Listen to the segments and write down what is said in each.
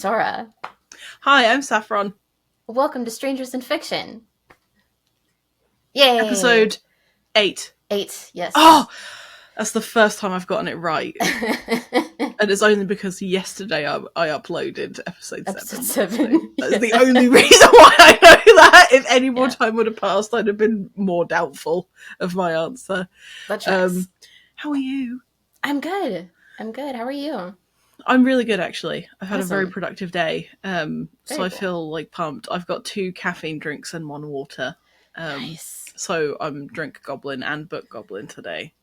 Sora. Hi, I'm Saffron. Welcome to Strangers in Fiction. Yay! Episode 8. 8, yes. Oh! That's the first time I've gotten it right. And it's only because yesterday I uploaded episode 7. Episode 7. That's the only reason why I know that. If any more time would have passed, I'd have been more doubtful of my answer. That tracks. How are you? I'm good. How are you? I'm really good, actually. I've had Awesome. a very productive day. So Very I cool. feel like pumped. I've got 2 caffeine drinks and 1 water. Nice. So I'm drink goblin and book goblin today.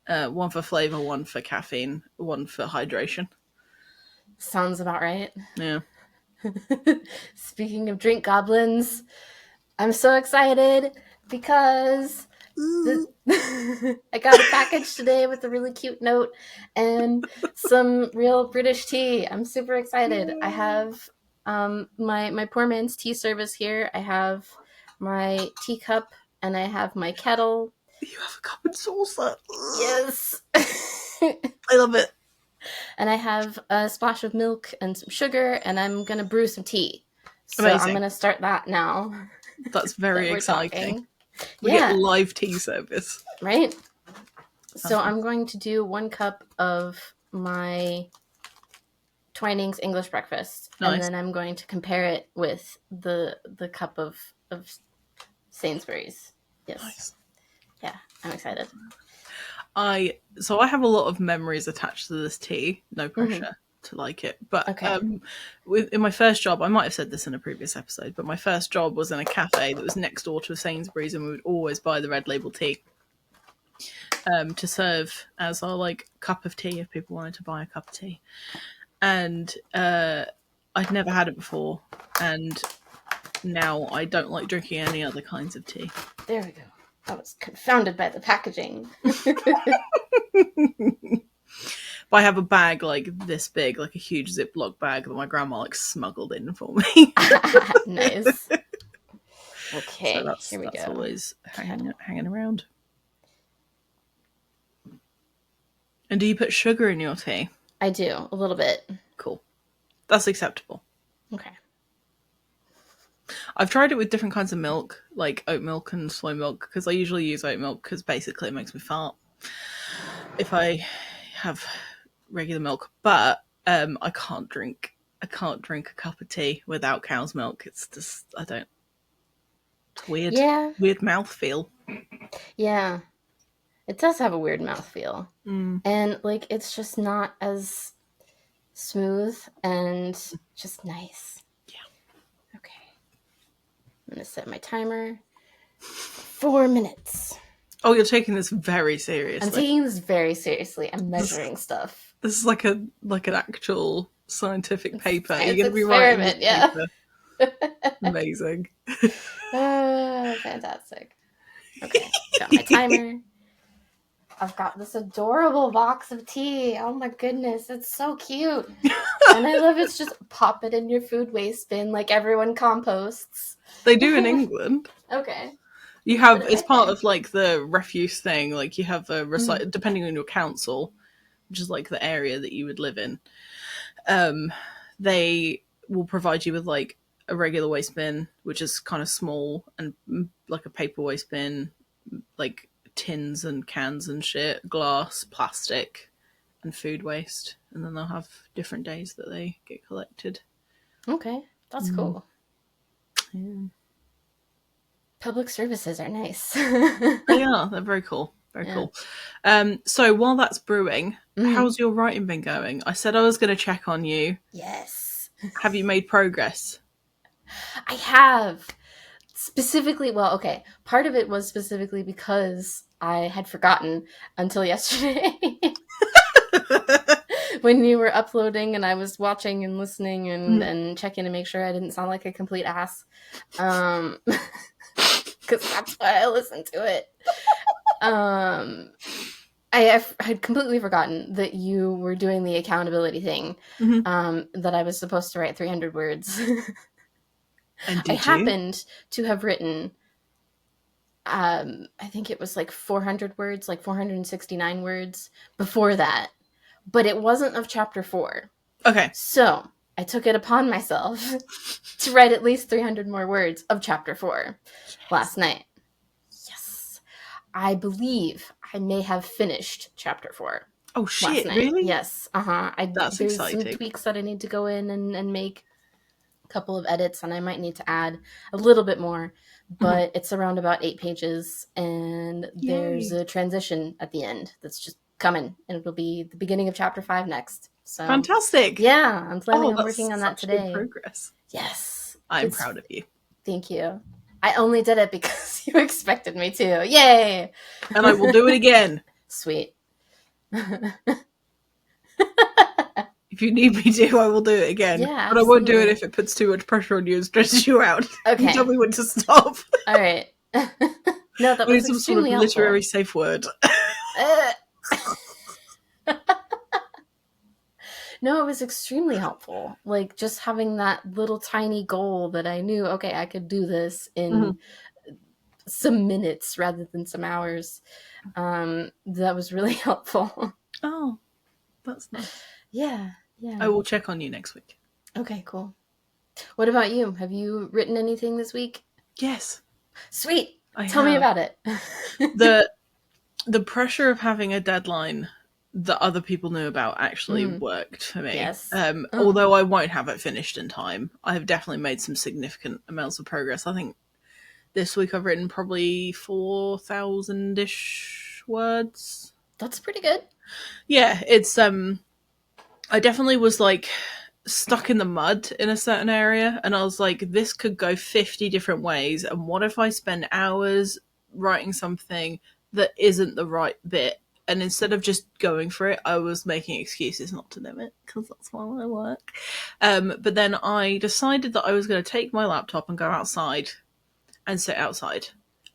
1 for flavour, 1 for caffeine, 1 for hydration. Sounds about right. Yeah. Speaking of drink goblins, I'm so excited because I got a package today with a really cute note and some real British tea. I'm super excited. I have my poor man's tea service here. I have my teacup and I have my kettle. You have a cup and saucer. Yes. I love it. And I have a splash of milk and some sugar, and I'm going to brew some tea. So Amazing. I'm going to start that now. That's very exciting. We get live tea service. Right? So I'm going to do 1 cup of my Twinings English breakfast. Nice. And then I'm going to compare it with the cup of Sainsbury's. Yes. Nice. Yeah, I'm excited. I have a lot of memories attached to this tea. No pressure to like it. But in my first job, I might have said this in a previous episode, but my first job was in a cafe that was next door to a Sainsbury's, and we would always buy the red label tea to serve as our cup of tea if people wanted to buy a cup of tea. And I'd never had it before, and now I don't like drinking any other kinds of tea. There we go. I was confounded by the packaging. But I have a bag this big, a huge Ziploc bag that my grandma smuggled in for me. Nice. Okay, so here we go. That's always hanging around. And do you put sugar in your tea? I do, a little bit. Cool. That's acceptable. Okay. I've tried it with different kinds of milk, like oat milk and soy milk, because I usually use oat milk because basically it makes me fart if I have regular milk. But I can't drink a cup of tea without cow's milk. It's just it's weird. Yeah. Weird mouthfeel. Yeah. It does have a weird mouthfeel. And it's just not as smooth and just nice. Yeah. Okay. I'm going to set my timer. 4 minutes. Oh, you're taking this very seriously. I'm taking this very seriously. I'm measuring stuff. This is like an actual scientific paper. Science You're going to be writing this paper. Amazing. Fantastic. Okay, got my timer. I've got this adorable box of tea. Oh my goodness, it's so cute. And I love it's just pop it in your food waste bin like everyone composts. They do in England. Okay. You have, it's part of the refuse thing, you have a depending on your council, which is the area that you would live in, they will provide you with a regular waste bin, which is kind of small, and a paper waste bin, tins and cans and shit, glass, plastic, and food waste. And then they'll have different days that they get collected. Okay, that's cool. Yeah. Public services are nice. They are. They're very cool. Very cool. So while that's brewing, how's your writing been going? I said I was going to check on you. Yes. Have you made progress? I have. Specifically, part of it was specifically because I had forgotten until yesterday. When you were uploading and I was watching and listening and checking to make sure I didn't sound like a complete ass. Because that's why I listened to it. I had completely forgotten that you were doing the accountability thing, that I was supposed to write 300 words. And I happened to have written, I think it was 400 words, 469 words before that, but it wasn't of chapter 4. Okay. So I took it upon myself to write at least 300 more words of chapter 4 last night. Yes. I believe I may have finished chapter 4. Oh shit, really? Yes. That's There's exciting. some tweaks that I need to go in and make, a couple of edits, and I might need to add a little bit more, but it's around about 8 pages, and there's a transition at the end that's just coming, and it'll be the beginning of chapter 5 next. So fantastic. Yeah, I'm planning on that's working on that such today. Good progress. Yes. I'm proud of you. Thank you. I only did it because you expected me to. Yay! And I will do it again. Sweet. If you need me to, I will do it again. Yeah, but I won't do it if it puts too much pressure on you and stresses you out. Okay. You tell me when to stop. All right. No, that was some sort of helpful. Literary safe word. No, it was extremely helpful. Like, just having that little tiny goal that I knew, okay, I could do this in some minutes rather than some hours. That was really helpful. Oh, that's nice. Yeah. I will check on you next week. Okay, cool. What about you? Have you written anything this week? Yes. Sweet. Tell me about it. The pressure of having a deadline that other people knew about actually worked for me. Yes. Although I won't have it finished in time, I have definitely made some significant amounts of progress. I think this week I've written probably 4,000-ish words. That's pretty good. Yeah, it's I definitely was like stuck in the mud in a certain area, and I was like, this could go 50 different ways, and what if I spend hours writing something that isn't the right bit? And instead of just going for it, I was making excuses not to do it, because that's why I work. But then I decided that I was going to take my laptop and go outside and sit outside.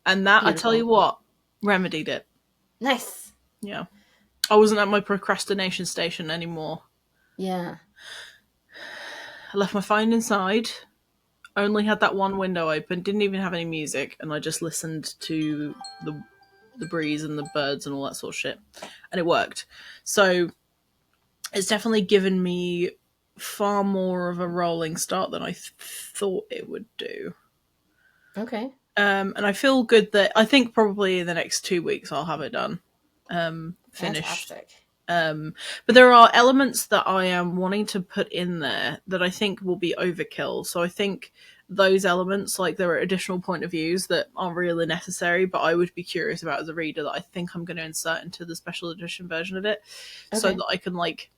And that, beautiful. I tell you what, remedied it. Nice. Yeah. I wasn't at my procrastination station anymore. Yeah. I left my phone inside, only had that one window open, didn't even have any music, and I just listened to the breeze and the birds and all that sort of shit. And it worked. So it's definitely given me far more of a rolling start than I thought it would do. Okay. And I feel good that I think probably in the next 2 weeks I'll have it done. Finished. Fantastic. But there are elements that I am wanting to put in there that I think will be overkill. So I think those elements, like there are additional point of views that aren't really necessary, but I would be curious about as a reader, that I think I'm going to insert into the special edition version of it, so that I can like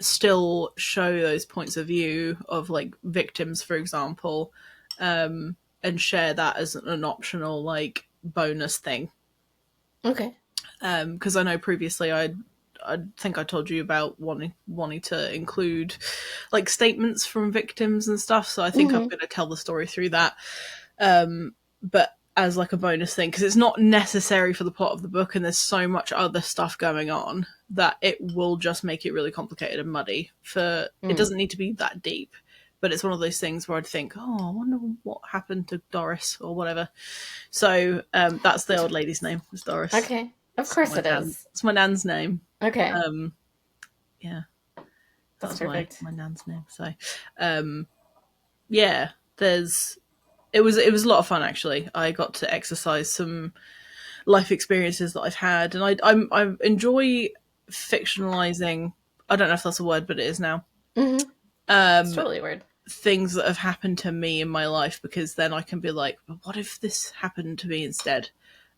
still show those points of view of like victims, for example, and share that as an optional like bonus thing. Okay. Because I know previously I think I told you about wanting to include like statements from victims and stuff. So I think I'm going to tell the story through that, but as like a bonus thing, because it's not necessary for the plot of the book, and there's so much other stuff going on that it will just make it really complicated and muddy. It doesn't need to be that deep, but it's one of those things where I'd think, oh, I wonder what happened to Doris or whatever. So that's the old lady's name, was Doris. Okay. Of course it is. It's my nan's name. Okay. Yeah. That's perfect. My nan's name. So, yeah, it was a lot of fun, actually. I got to exercise some life experiences that I've had, and I enjoy fictionalizing. I don't know if that's a word, but it is now. It's totally a word. Things that have happened to me in my life, because then I can be like, well, what if this happened to me instead?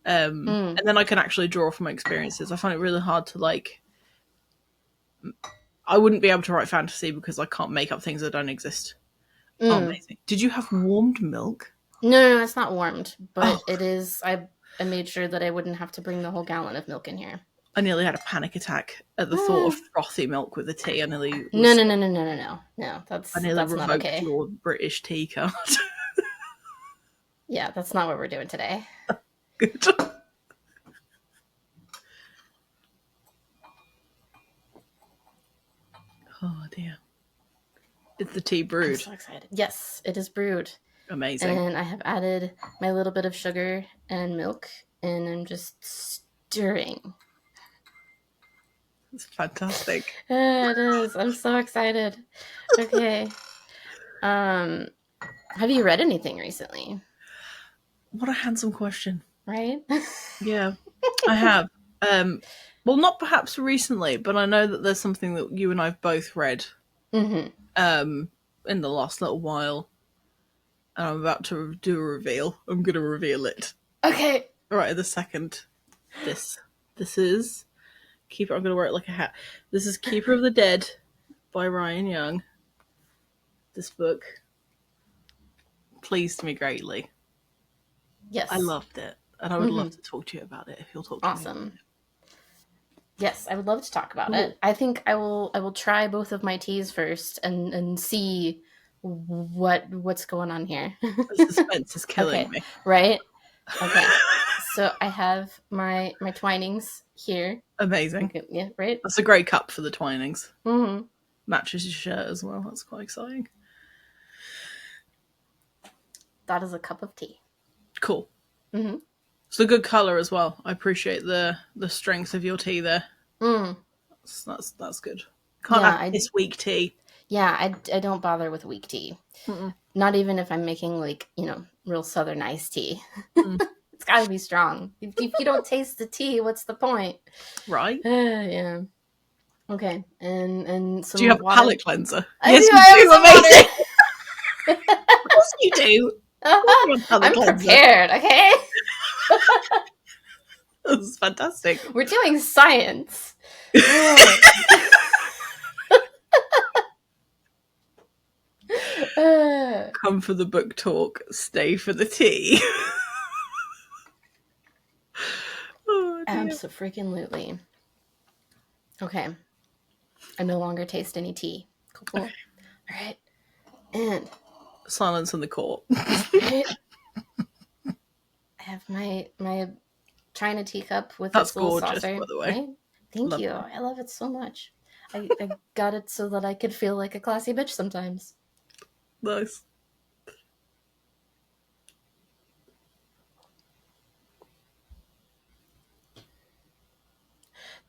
And then I can actually draw from my experiences. I find it really hard to like. I wouldn't be able to write fantasy because I can't make up things that don't exist. Oh, amazing! Did you have warmed milk? No, it's not warmed, but it is. I made sure that I wouldn't have to bring the whole gallon of milk in here. I nearly had a panic attack at the thought of frothy milk with the tea. I nearly No. That's I nearly that's revoked not okay. your British tea card. Yeah, that's not what we're doing today. Good. Oh dear. Is the tea brewed? I'm so excited. Yes, it is brewed. Amazing. And I have added my little bit of sugar and milk, and I'm just stirring. It's fantastic. It is. I'm so excited. Okay. Have you read anything recently? What a handsome question. Right? Yeah, I have. Well, not perhaps recently, but I know that there's something that you and I've both read in the last little while, and I'm about to do a reveal. I'm going to reveal it Okay. right at the second. This is Keeper. I'm going to wear it like a hat. This is Keeper of the Dead by Ryan Young. This book pleased me greatly. Yes. I loved it, and I would love to talk to you about it if you'll talk to me. Awesome. Yes, I would love to talk about it. I think I will try both of my teas first and see what's going on here. The suspense is killing me. Right? Okay. So I have my Twinings here. Amazing. Okay, yeah, right? That's a great cup for the Twinings. Mm-hmm. Matches your shirt as well. That's quite exciting. That is a cup of tea. Cool. Mm-hmm. It's a good colour as well. I appreciate the strength of your tea there. That's good. Can't have this weak tea. Yeah, I don't bother with weak tea. Not even if I'm making real southern iced tea. It's got to be strong. If you don't taste the tea, what's the point? Right? Yeah. Okay, and some. Do you have water? a palate cleanser? Yes, you do. Amazing. Of course you do. I'm prepared. Okay. This is fantastic. We're doing science. Come for the book talk, stay for the tea. Oh, Abso-freaking-lutely. Okay. I no longer taste any tea. Cool. Okay. All right. And silence in the court. Right? I have my China teacup with That's its little gorgeous, saucer. By the way. Right? Thank you. I love it so much. I got it so that I could feel like a classy bitch sometimes. Nice.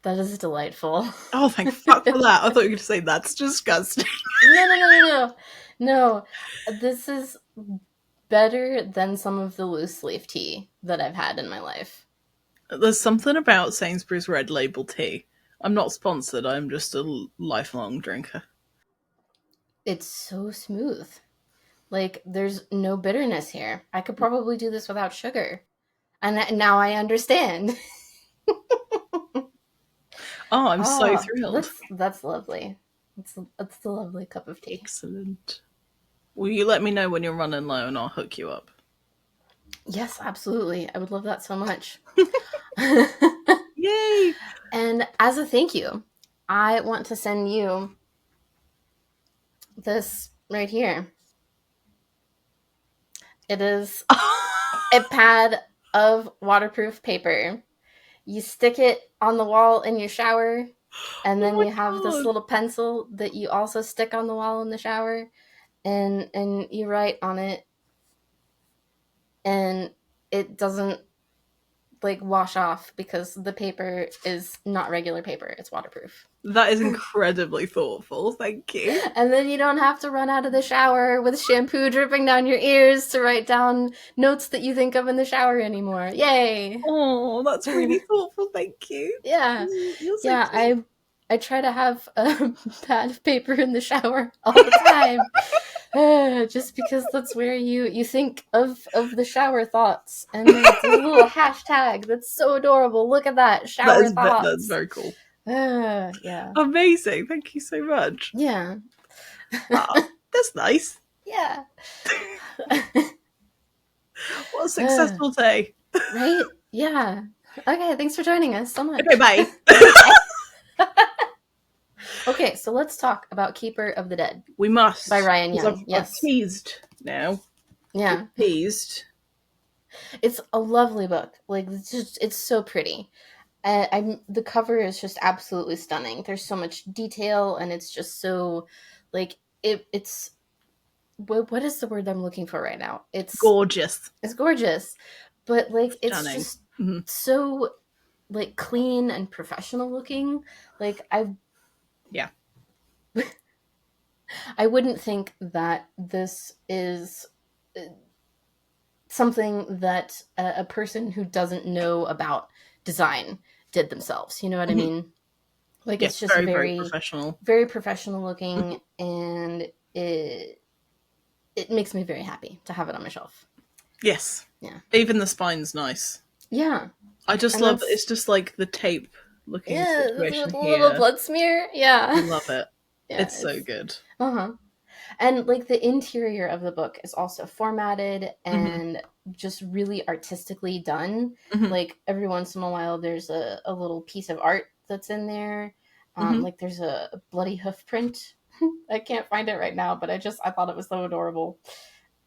That is delightful. Oh, thank fuck for that. I thought you were going to say that's disgusting. No. This is better than some of the loose leaf tea that I've had in my life. There's something about Sainsbury's Red Label tea. I'm not sponsored. I'm just a lifelong drinker. It's so smooth. Like, there's no bitterness here. I could probably do this without sugar. And now I understand. Oh, I'm so thrilled. That's lovely. It's a lovely cup of tea. Excellent. Will you let me know when you're running low and I'll hook you up? Yes, absolutely. I would love that so much. Yay! And as a thank you, I want to send you this right here. It is a pad of waterproof paper. You stick it on the wall in your shower, and then you have this little pencil that you also stick on the wall in the shower, and you write on it, and it doesn't wash off because the paper is not regular paper. It's waterproof. That is incredibly thoughtful. Thank you. And then you don't have to run out of the shower with shampoo dripping down your ears to write down notes that you think of in the shower anymore. Yay! Oh, that's really thoughtful. Thank you. Yeah. You're so cute. I try to have a pad of paper in the shower all the time. Just because that's where you think of the shower thoughts. And there's a little hashtag that's so adorable. Look at that. Shower thoughts. That's very cool. Yeah. Amazing. Thank you so much. Yeah. Oh, that's nice. Yeah. What a successful day. Right? Yeah. Okay, thanks for joining us so much. Okay, bye. Okay, so let's talk about Keeper of the Dead. We must. By Ryan Young. I've teased now. Yeah. I've teased. It's a lovely book. It's so pretty. The cover is just absolutely stunning. There's so much detail, and it's just so, it's what is the word I'm looking for right now? It's gorgeous. It's gorgeous, but Stunning. it's just so like clean and professional looking. Like Yeah. I wouldn't think that this is something that a person who doesn't know about design did themselves. You know what I mean? Like Yeah, it's just very, very very, professional. very professional looking, and it makes me very happy to have it on my shelf. Yes. Yeah. Even the spine's nice. Yeah. I just And love that's, it's just like the tape looking yeah, situation the little here. blood smear. Yeah. I love it. Yeah. It's so good. Uh-huh. And like the interior of the book is also formatted Mm-hmm. and just really artistically done. Mm-hmm. Like every once in a while, there's a little piece of art that's in there. Mm-hmm. Like there's a bloody hoof print. I can't find it right now, but I thought it was so adorable.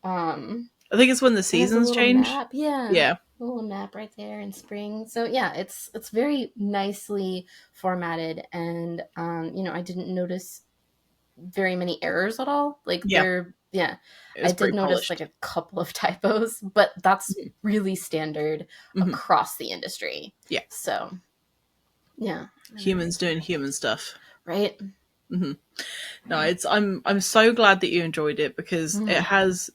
I think it's when the And there's a seasons little change. map. Yeah. Yeah. A little map right there in spring. So yeah, it's very nicely formatted, and I didn't notice very many errors at all. Like Yeah. yeah, It I was did pretty notice like polished. a couple of typos, but that's really standard Mm-hmm. across the industry. Yeah. So yeah, Humans doing human stuff. right. Mm-hmm. No, I'm so glad that you enjoyed it because it has,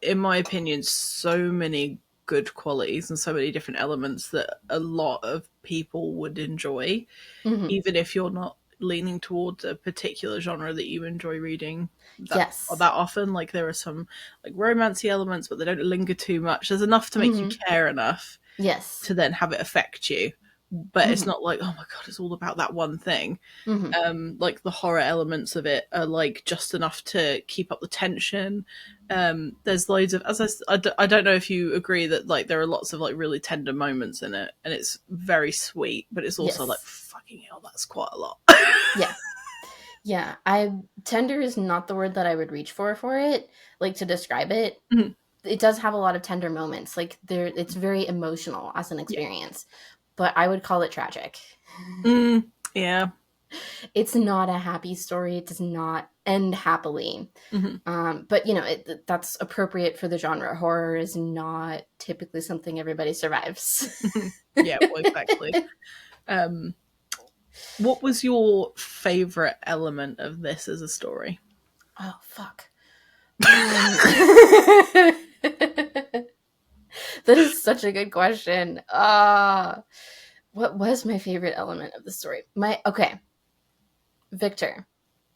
in my opinion, so many good qualities and so many different elements that a lot of people would enjoy, even if you're not leaning towards a particular genre that you enjoy reading that Yes. often. Like there are some like romancy elements, but they don't linger too much. There's enough to make you care enough Yes. to then have it affect you. But it's not like, oh my god, it's all about that one thing. Like the horror elements of it are like just enough to keep up the tension. There's loads of, I don't know if you agree that like there are lots of like really tender moments in it, and it's very sweet, but it's also like Yes. fucking hell, that's quite a lot. Yeah. Yeah. Tender is not the word that I would reach for it, like to describe it. Mhm. It does have a lot of tender moments. Like it's very emotional as an Yeah. experience, but I would call it tragic. Yeah. It's not a happy story. It does not end happily. But that's appropriate for the genre. Horror is not typically something everybody survives. Yeah, well, exactly. What was your favorite element of this as a story? Oh fuck. That is such a good question. What was my favorite element of the story? Victor,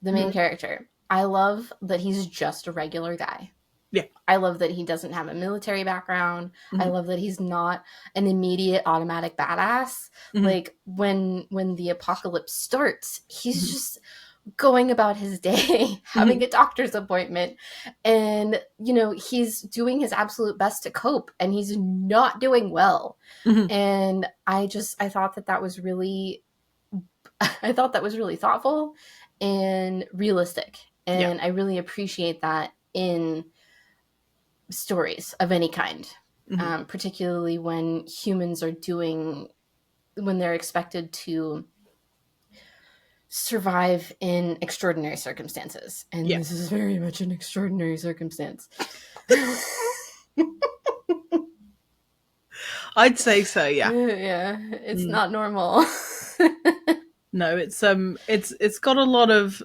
the main character. I love that he's just a regular guy. Yeah. I love that he doesn't have a military background. I love that he's not an immediate automatic badass. Like when the apocalypse starts, he's just going about his day, having a doctor's appointment, and he's doing his absolute best to cope, and he's not doing well. And I thought that was really thoughtful and realistic, and I really appreciate that in stories of any kind, particularly when humans are when they're expected to survive in extraordinary circumstances. And this is very much an extraordinary circumstance. I'd say so, yeah. Yeah, it's not normal. No, it's got a lot of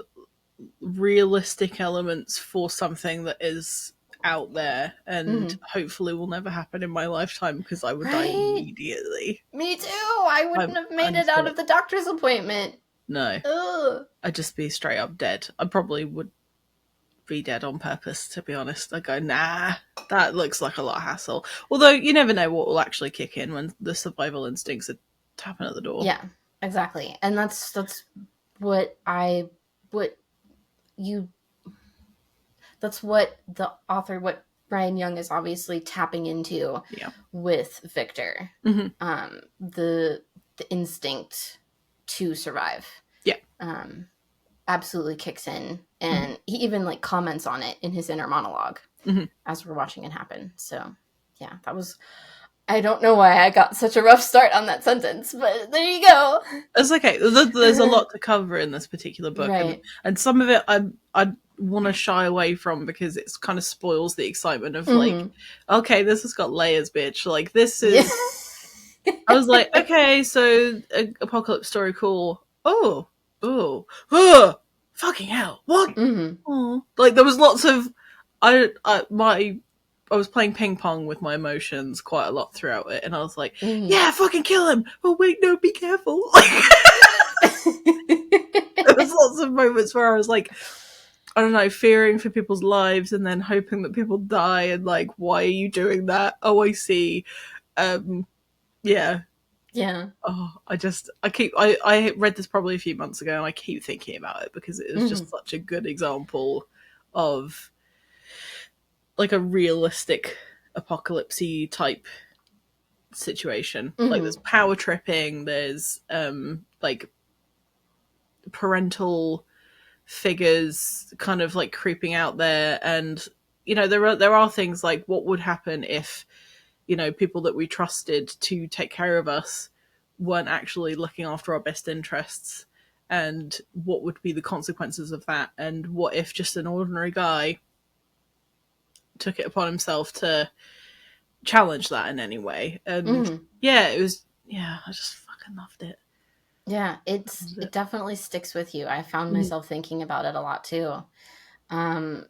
realistic elements for something that is out there, and hopefully will never happen in my lifetime because I would die immediately. Me too. I wouldn't have made it out of the doctor's appointment. No. Ugh. I'd just be straight up dead. I probably would be dead on purpose, to be honest. I go, nah, that looks like a lot of hassle. Although you never know what will actually kick in when the survival instincts are tapping at the door. Yeah, exactly. And that's what the author, what Brian Young is obviously tapping into with Victor. The instinct to survive. Yeah. Absolutely kicks in, and he even like comments on it in his inner monologue as we're watching it happen. So yeah, that was, I don't know why I got such a rough start on that sentence, but there you go. It's okay. There's a lot to cover in this particular book, right. and some of it I want to shy away from because it kind of spoils the excitement of like, okay, this has got layers, bitch. Like this is I was like, okay, so apocalypse story, cool. Oh, fucking hell, what? Mm-hmm. Oh, like there was lots of, I was playing ping pong with my emotions quite a lot throughout it, and I was like, Mm-hmm. yeah, fucking kill him. Oh wait, no, be careful. Like there was lots of moments where I was like, I don't know, fearing for people's lives and then hoping that people die and like, why are you doing that? Oh, I see. Yeah. Yeah. Oh, I read this probably a few months ago and I keep thinking about it because it was Mm-hmm. just such a good example of like a realistic apocalypse type situation. Like Mm-hmm. there's power tripping, there's like parental figures kind of like creeping out there, and you know there are things like what would happen if people that we trusted to take care of us weren't actually looking after our best interests, and what would be the consequences of that, and what if just an ordinary guy took it upon himself to challenge that in any way. And Mm-hmm. yeah, it was, yeah, I just fucking loved it. Yeah, Loved it it. definitely sticks with you. I found Mm. myself thinking about it a lot too. Um,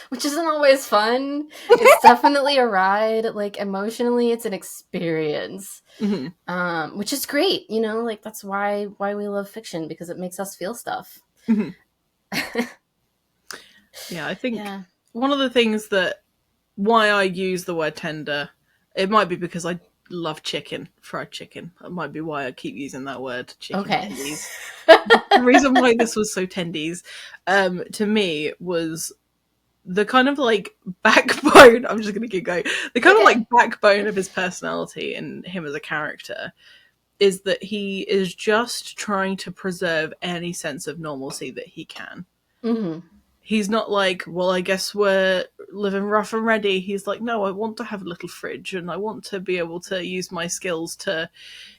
which isn't always fun. It's definitely a ride. Like emotionally, it's an experience. Mm-hmm. Which is great, you know, like that's why we love fiction, because it makes us feel stuff. Mm-hmm. Yeah, I think Yeah. one of the things that why I use the word tender, it might be because I love chicken, fried chicken. That might be why I keep using that word, chicken Okay. tendies. The reason why this was so tendies, to me, was the kind of like backbone. I'm just gonna keep going. The kind of Okay. like backbone of his personality and him as a character is that he is just trying to preserve any sense of normalcy that he can. Mm-hmm. He's not like, well, I guess we're living rough and ready. He's like, no, I want to have a little fridge and I want to be able to use my skills to,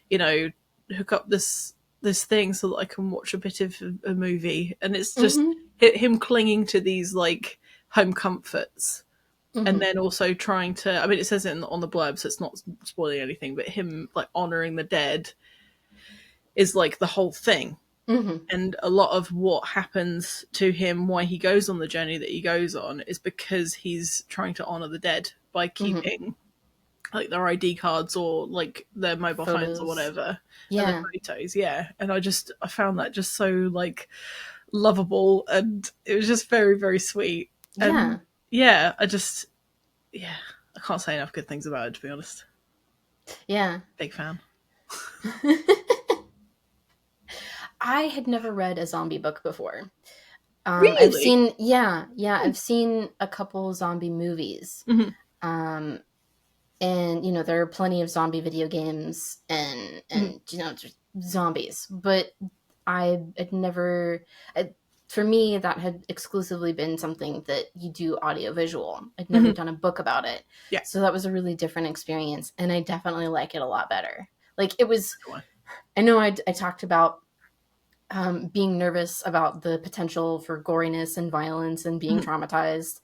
you know, hook up this thing so that I can watch a bit of a movie. And it's just Mm-hmm. him clinging to these like home comforts, and Mm-hmm. then also trying to, I mean, it says it on the blurb, so it's not spoiling anything, but him like honoring the dead is like the whole thing. Mm-hmm. And a lot of what happens to him, why he goes on the journey that he goes on, is because he's trying to honor the dead by Mm-hmm. keeping like their ID cards or like their mobile phones or Photos. whatever, and the Yeah. photos. Yeah, and I found that just so like lovable, and it was just very very sweet. And Yeah. yeah, yeah, I can't say enough good things about it, to be honest. Yeah. Big fan. I had never read a zombie book before. I've Really? seen, yeah, I've seen a couple zombie movies. Mm-hmm. Um, and you know there are plenty of zombie video games Mm-hmm. and you know just zombies, but I had never. For me, that had exclusively been something that you do audiovisual. I'd never Mm-hmm. done a book about it, Yeah. so that was a really different experience, and I definitely like it a lot better. Like it was. I know I talked about being nervous about the potential for goriness and violence and being Mm-hmm. traumatized.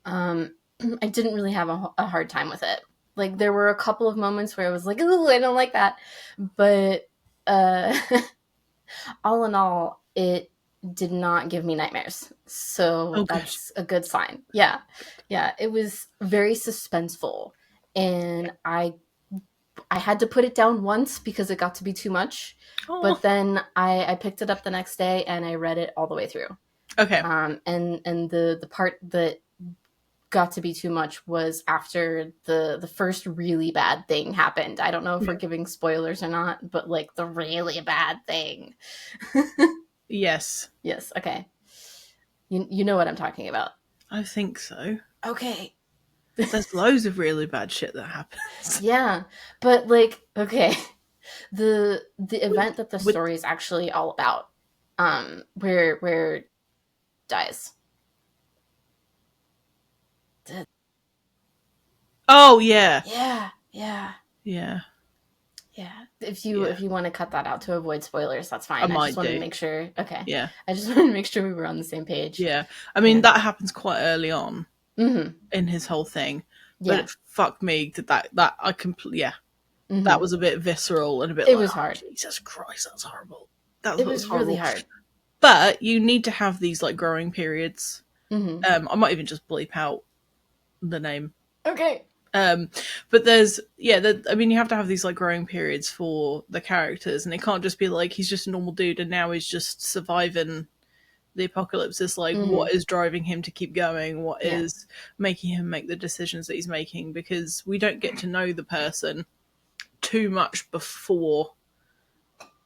Um, I didn't really have a hard time with it. Like there were a couple of moments where I was like, "Ooh, I don't like that," but uh, all in all, it did not give me nightmares. So Oh, good. that's a good sign. Yeah, yeah. It was very suspenseful, and I had to put it down once because it got to be too much. Oh, But then I picked it up the next day and I read it all the way through. okay. And the part that got to be too much was after the first really bad thing happened. I don't know if we're Yeah. giving spoilers or not, but like the really bad thing. Yes, Yes, okay. You know what I'm talking about. I think so. Okay. There's loads of really bad shit that happens. Yeah, but like okay, the event that the With story is actually all about, where dies. oh yeah, Yeah, yeah, yeah, yeah. yeah. If you want to cut that out to avoid spoilers, that's I fine. I just might wanted to do. make sure. Okay, Yeah, I just wanted to make sure we were on the same page. yeah. I mean Yeah. that happens quite early on Mm-hmm. in his whole thing, But fuck me, that I completely that was a bit visceral and a bit It like, was hard. Jesus Christ, that's horrible. That It was was horrible. really hard. But you need to have these like growing periods. Mm-hmm. I might even just bleep out the name. Okay. But there's I mean, you have to have these like growing periods for the characters, and it can't just be like he's just a normal dude and now he's just surviving the apocalypse. It's like what is driving him to keep going, what is making him make the decisions that he's making, because we don't get to know the person too much before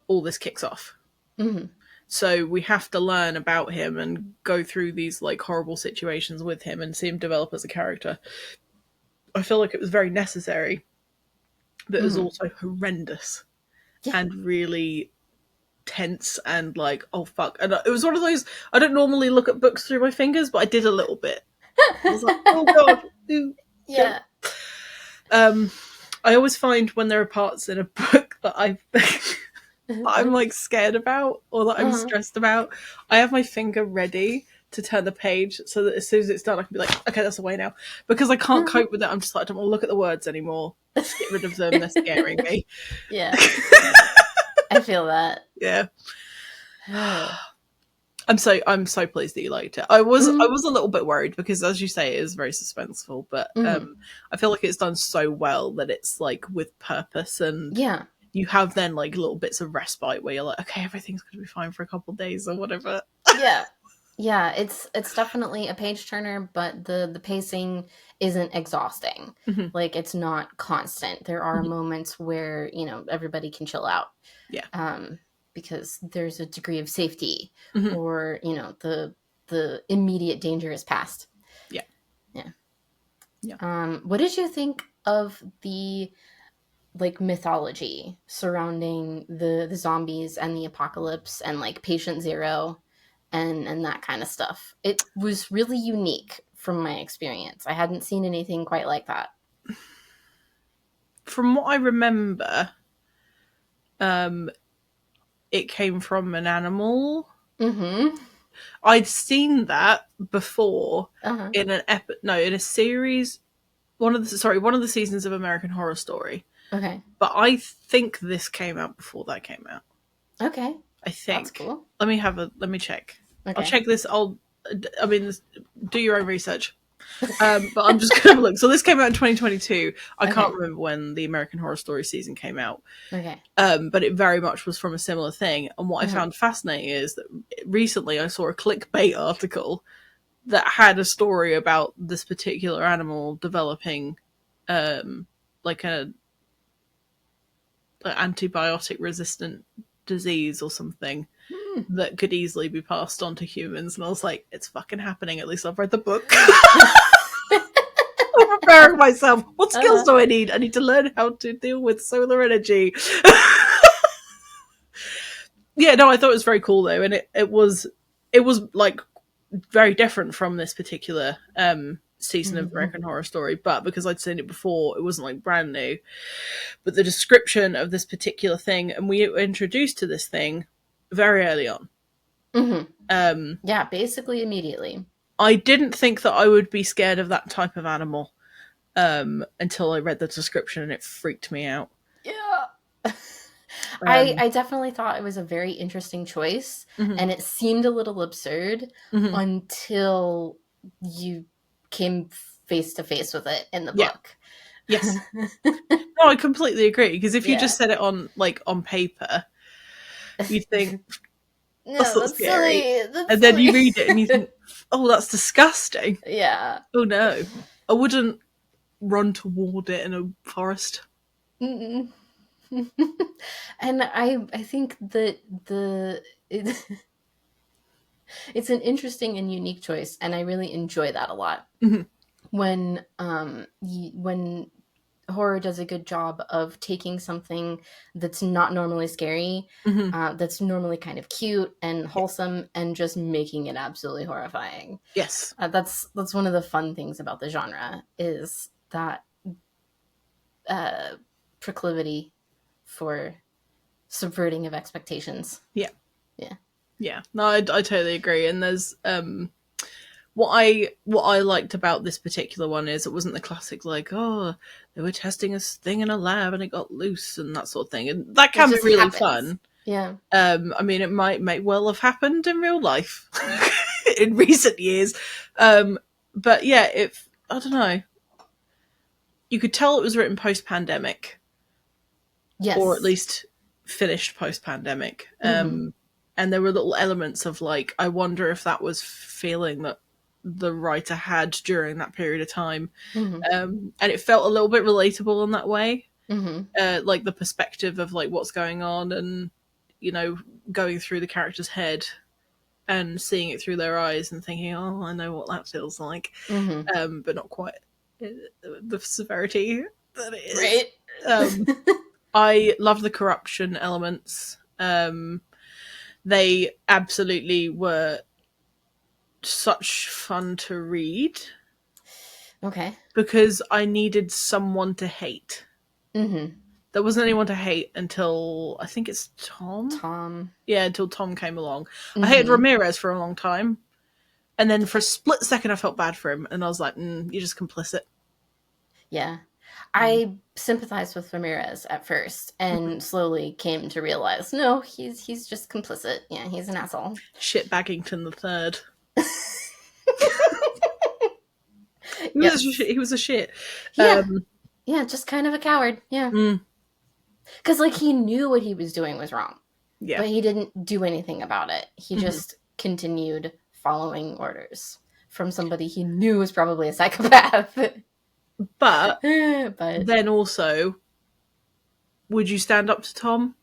all this kicks off. So we have to learn about him and go through these like horrible situations with him and see him develop as a character. I feel like it was very necessary, but it was also horrendous and really tense and like, oh fuck. And it was one of those, I don't normally look at books through my fingers, but I did a little bit. I was like, oh god. Ooh, Yeah. I always find when there are parts in a book that I'm like scared about or that I'm stressed about, I have my finger ready to turn the page so that as soon as it's done I can be like, okay, that's away now, because I can't cope with it. I'm just like, I don't want to look at the words anymore, just get rid of them, they're scaring me. Yeah. I feel that. Yeah. I'm so pleased that you liked it. I was a little bit worried because, as you say, it is very suspenseful, but I feel like it's done so well that it's like with purpose, and you have then like little bits of respite where you're like, okay, everything's gonna be fine for a couple of days or whatever. Yeah, it's definitely a page turner, but the pacing isn't exhausting. Like, it's not constant. There are moments where, you know, everybody can chill out. Because there's a degree of safety, or, you know, the immediate danger is past. What did you think of the like mythology surrounding the zombies and the apocalypse and like Patient Zero and that kind of stuff? It was really unique from my experience. I hadn't seen anything quite like that. From what I remember, it came from an animal. I'd seen that before in in a series, one of the seasons of American Horror Story. Okay. But I think this came out before that came out. Okay. I think. That's cool. Let me check. Okay. I'll check this. Do your own research. But I'm just going to look. So this came out in 2022. I can't remember when the American Horror Story season came out. Okay. But it very much was from a similar thing. And what I found fascinating is that recently I saw a clickbait article that had a story about this particular animal developing like an antibiotic resistant disease or something that could easily be passed on to humans. And I was like, it's fucking happening. At least I've read the book. I'm preparing myself. What skills do I need? I need to learn how to deal with solar energy. Yeah, no, I thought it was very cool though, and it was like very different from this particular season of American Horror Story, but because I'd seen it before, it wasn't like brand new. But the description of this particular thing, and we were introduced to this thing very early on. Yeah, basically immediately. I didn't think that I would be scared of that type of animal until I read the description, and it freaked me out. Yeah. I definitely thought it was a very interesting choice, and it seemed a little absurd until you came face to face with it in the book. Yes. No, I completely agree, because if you just said it on paper, you'd think, that's not scary. And then you read it and you think, oh, that's disgusting. Yeah. Oh no. I wouldn't run toward it in a forest. And I think that it's an interesting and unique choice, and I really enjoy that a lot. When horror does a good job of taking something that's not normally scary, that's normally kind of cute and wholesome, and just making it absolutely horrifying. Yes. That's one of the fun things about the genre, is that proclivity for subverting of expectations. Yeah. No, I totally agree. And there's what I liked about this particular one is it wasn't the classic like, oh, they were testing a thing in a lab and it got loose and that sort of thing, and that It can be just really happens. fun. Yeah. I mean, it may well have happened in real life in recent years, but yeah, I don't know. You could tell it was written post-pandemic, or at Yes. least finished post-pandemic. Mm-hmm. And there were little elements of like, I wonder if that was feeling that the writer had during that period of time. Mm-hmm. And it felt a little bit relatable in that way. Mm-hmm. Like the perspective of like what's going on and, going through the character's head and seeing it through their eyes and thinking, oh, I know what that feels like. Mm-hmm. But not quite the severity that it is. Right. I love the corruption elements. They absolutely were such fun to read Okay. because I needed someone to hate. Mm-hmm. There wasn't anyone to hate until I think it's Tom. Tom. Yeah, until Tom came along. I hated Mm-hmm. Ramirez for a long time, and then for a split second I felt bad for him, and I was like, "You're just complicit." Yeah. I sympathized with Ramirez at first and slowly came to realize, no, he's just complicit. Yeah, he's an asshole. Shit Baggington the third. Yes. He was a shit. Yeah. Yeah, just kind of a coward. Yeah. Mm, Because, like, he knew what he was doing was wrong, yeah. but he didn't do anything about it. He Mhm. just continued following orders from somebody he knew was probably a psychopath. But But then also, would you stand up to Tom?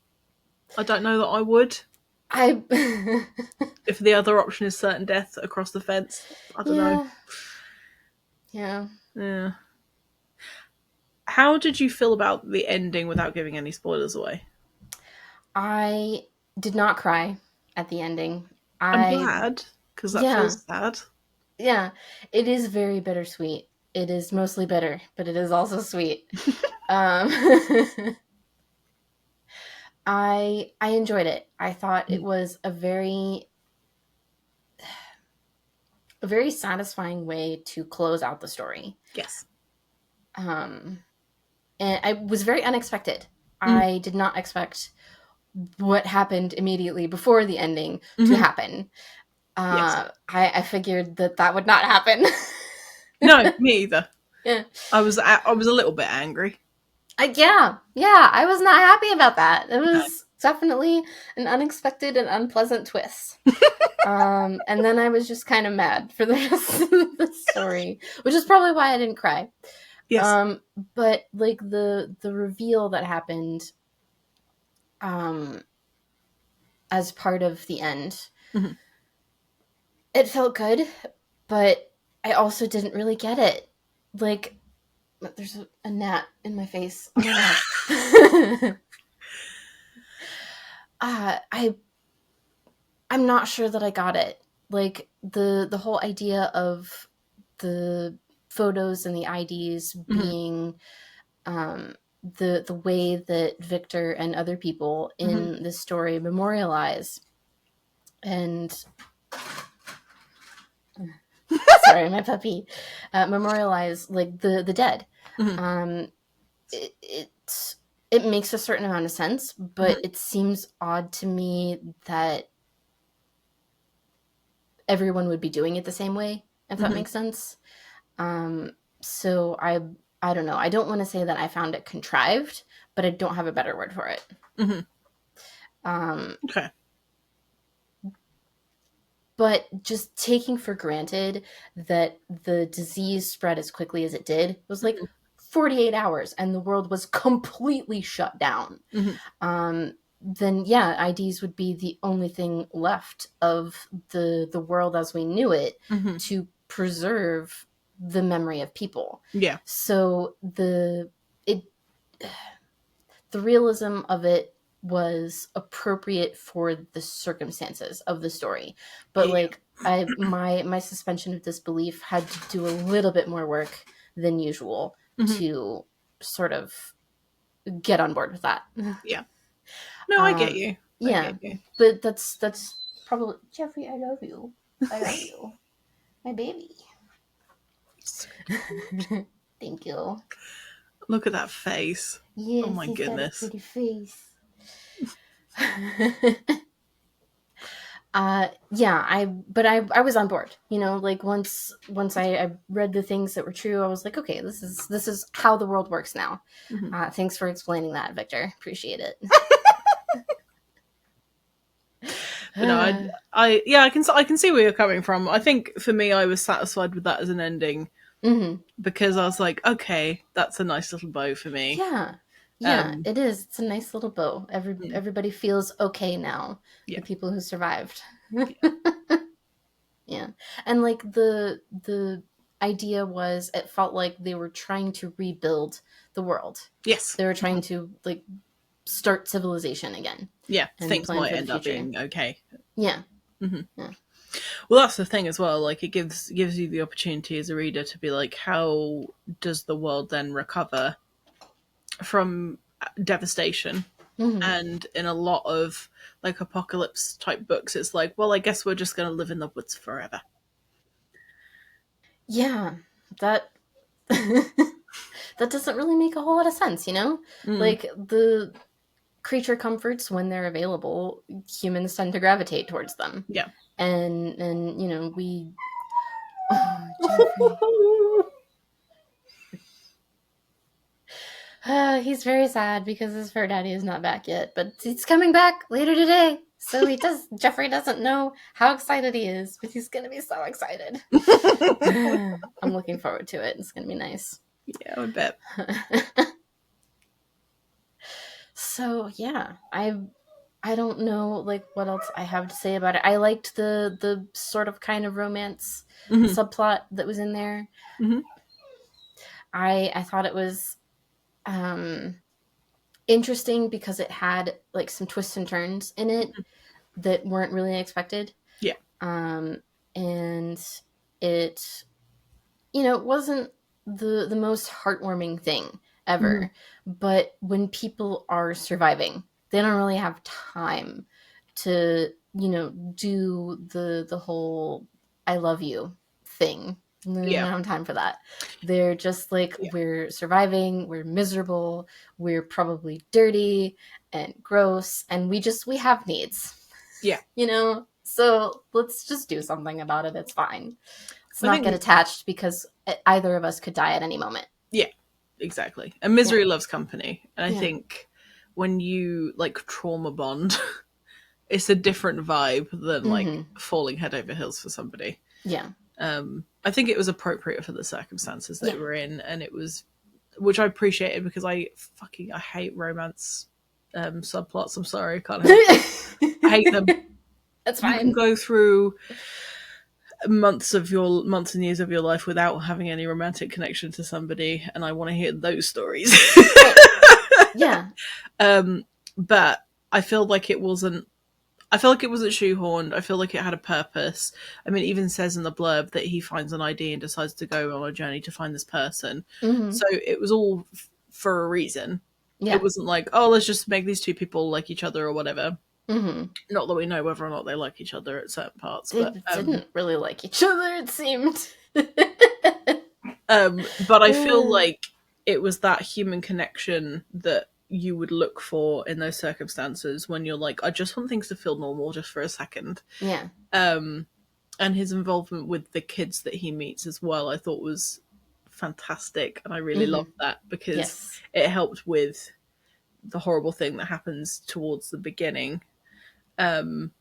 I don't know that I would. I If the other option is certain death across the fence, I don't know. Yeah. Yeah. How did you feel about the ending without giving any spoilers away? I did not cry at the ending. I'm glad, because that feels sad. Yeah, it is very bittersweet. It is mostly bitter, but it is also sweet. um, I enjoyed it. I thought it was a very satisfying way to close out the story. Yes. And I was very unexpected. I did not expect what happened immediately before the ending to happen. Yes. I figured that would not happen. No, me either. Yeah. I was a little bit angry. Yeah, I was not happy about that. It was definitely an unexpected and unpleasant twist. And then I was just kind of mad for the rest of the story, which is probably why I didn't cry. Yes. But like the reveal that happened as part of the end, it felt good, but I also didn't really get it. Like, there's a gnat in my face. Oh my god. I'm not sure that I got it. Like the whole idea of the photos and the IDs being the way that Victor and other people in this story memorialize and sorry, my puppy memorialize like the dead. It makes a certain amount of sense, but it seems odd to me that everyone would be doing it the same way, if that makes sense. So I don't know. I don't want to say that I found it contrived, but I don't have a better word for it. Okay. But just taking for granted that the disease spread as quickly as it did was like 48 hours and the world was completely shut down. Then yeah, IDs would be the only thing left of the world as we knew it to preserve the memory of people. Yeah. So the realism of it was appropriate for the circumstances of the story. But like my suspension of disbelief had to do a little bit more work than usual to sort of get on board with that. Yeah. No, I get you. Yeah. But that's probably Jeffrey, I love you. I love you. My baby. So Thank you. look at that face. Oh Yes, my he's got a goodness. pretty face. Yeah, I was on board, you know, like once I read the things that were true, I was like, okay, this is how the world works now. Mm-hmm. Thanks for explaining that, Victor. Appreciate it. But no, I can see where you're coming from. I think for me, I was satisfied with that as an ending Mm-hmm. because I was like, okay, that's a nice little bow for me. Yeah. Yeah, Um, it is. It's a nice little bow. Everybody feels okay now. yeah, The people who survived. yeah. Yeah. And like the idea was it felt like they were trying to rebuild the world. Yes. They were trying to like start civilization again Yeah, and things plan might for the end up future. being okay. Yeah. Hmm. Yeah. Well, that's the thing as well. Like, it gives you the opportunity as a reader to be like, how does the world then recover from devastation? Hmm. And in a lot of like apocalypse type books, it's like, well, I guess we're just going to live in the woods forever. Yeah. That that doesn't really make a whole lot of sense, you know? Mm, Like the creature comforts when they're available, humans tend to gravitate towards them. yeah. And you know, we oh, Jeffrey. He's very sad because his fur daddy is not back yet, but he's coming back later today. So Jeffrey doesn't know how excited he is, but he's going to be so excited. I'm looking forward to it. It's going to be nice. Yeah, I bet. So, yeah, I don't know like what else I have to say about it. I liked the sort of kind of romance Hmm. subplot that was in there. Hmm. I thought it was um interesting because it had like some twists and turns in it that weren't really expected. Yeah. Um, and it, you know, wasn't the most heartwarming thing Hmm. ever. But when people are surviving, they don't really have time to, you know, do the whole "I love you" thing. They don't Yeah. have time for that. They're just like, Yeah. we're surviving, we're miserable, we're probably dirty and gross, and we have needs, Yeah. you know? So let's just do something about it. It's fine. Let's I not get think, attached because either of us could die at any moment. yeah, exactly. And Yeah. misery loves company. And I Yeah. think when you like trauma bond, it's a different vibe than like Mm-hmm. falling head over heels for somebody. Yeah. I think it was appropriate for the circumstances they Yeah. were in, and it was, which I appreciated because I hate romance subplots. I'm sorry, I can't help it. I hate them. That's You can fine. go through months and years of your life without having any romantic connection to somebody, and I want to hear those stories. Right. Yeah. But I feel like it wasn't. I feel like it wasn't shoehorned. I feel like it had a purpose. I mean, it even says in the blurb that he finds an ID and decides to go on a journey to find this person. Mm-hmm. So it was all for a reason. It Yeah. wasn't like, oh, let's just make these two people like each other or whatever. Mm-hmm. Not that we know whether or not they like each other at certain parts, They but didn't really like each other, it seemed. but I feel like it was that human connection that you would look for in those circumstances when you're like, I just want things to feel normal just for a second. Yeah. And his involvement with the kids that he meets as well, I thought was fantastic, and I really Mm-hmm. loved that because Yes. it helped with the horrible thing that happens towards the beginning. And